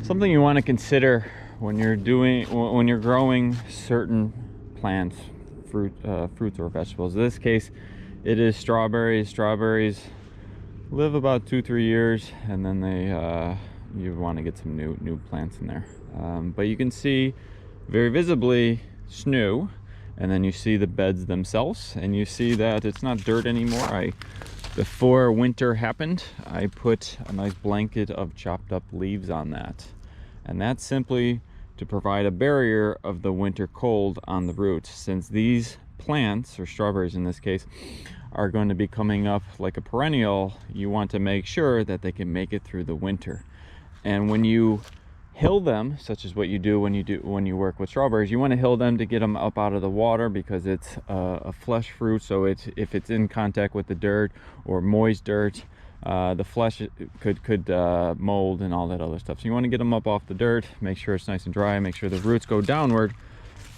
Something you want to consider when you're growing certain plants, fruits or vegetables. In this case, it is strawberries. Strawberries live about 2-3 years, and then you want to get some new plants in there. But you can see very visibly snow, and then you see the beds themselves, and you see that it's not dirt anymore. Before winter happened, I put a nice blanket of chopped up leaves on that, and that's simply to provide a barrier of the winter cold on the roots. Since these plants, or strawberries in this case, are going to be coming up like a perennial, you want to make sure that they can make it through the winter. And when you hill them, such as what you do when you work with strawberries, you want to hill them to get them up out of the water, because it's a flesh fruit. So if it's in contact with the dirt or moist dirt, the flesh could mold and all that other stuff. So you want to get them up off the dirt, make sure it's nice and dry, make sure the roots go downward.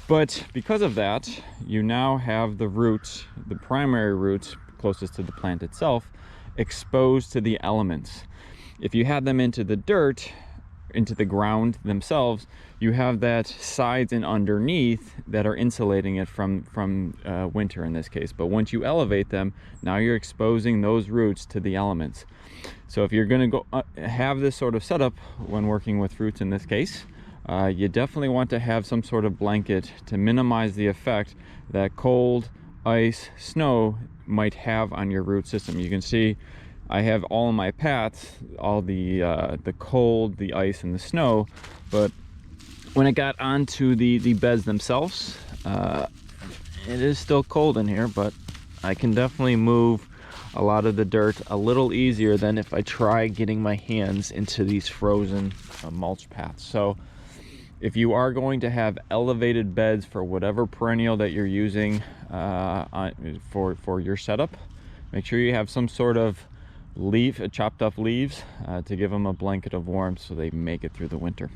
But because of that, you now have the roots, the primary roots closest to the plant itself, exposed to the elements. If you had them into the dirt, into the ground themselves, you have that sides and underneath that are insulating it from winter in this case. But once you elevate them, now you're exposing those roots to the elements. So if you're going to go have this sort of setup when working with fruits in this case, you definitely want to have some sort of blanket to minimize the effect that cold, ice, snow might have on your root system. You can see I have all of my paths, all the cold, the ice, and the snow, but when it got onto the beds themselves, it is still cold in here, but I can definitely move a lot of the dirt a little easier than if I try getting my hands into these frozen mulch paths. So if you are going to have elevated beds for whatever perennial that you're using for your setup, make sure you have some sort of chopped up leaves to give them a blanket of warmth so they make it through the winter.